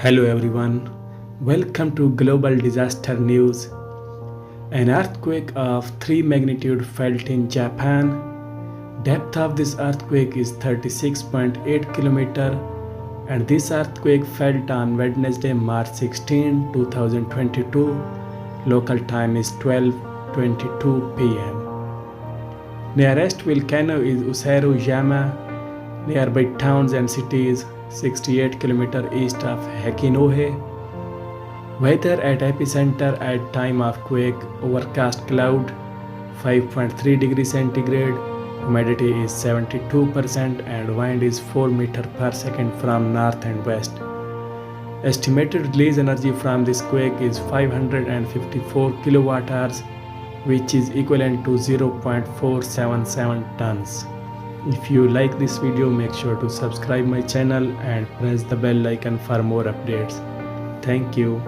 Hello everyone, welcome to Global Disaster News. An earthquake of 3 magnitude felt in Japan. Depth of this earthquake is 36.8 km and this earthquake felt on Wednesday, March 16, 2022. Local time is 12:22 p.m. Nearest volcano is Useru-yama. Nearby towns and cities 68 km east of Hachinohe. Weather at epicenter at time of quake: overcast cloud, 5.3 degrees centigrade, humidity is 72% and wind is 4 meter per second from north and west. Estimated release energy from this quake is 554 kilowatt hours, which is equivalent to 0.477 tons. If you like this video, make sure to subscribe my channel and press the bell icon for more updates. Thank you.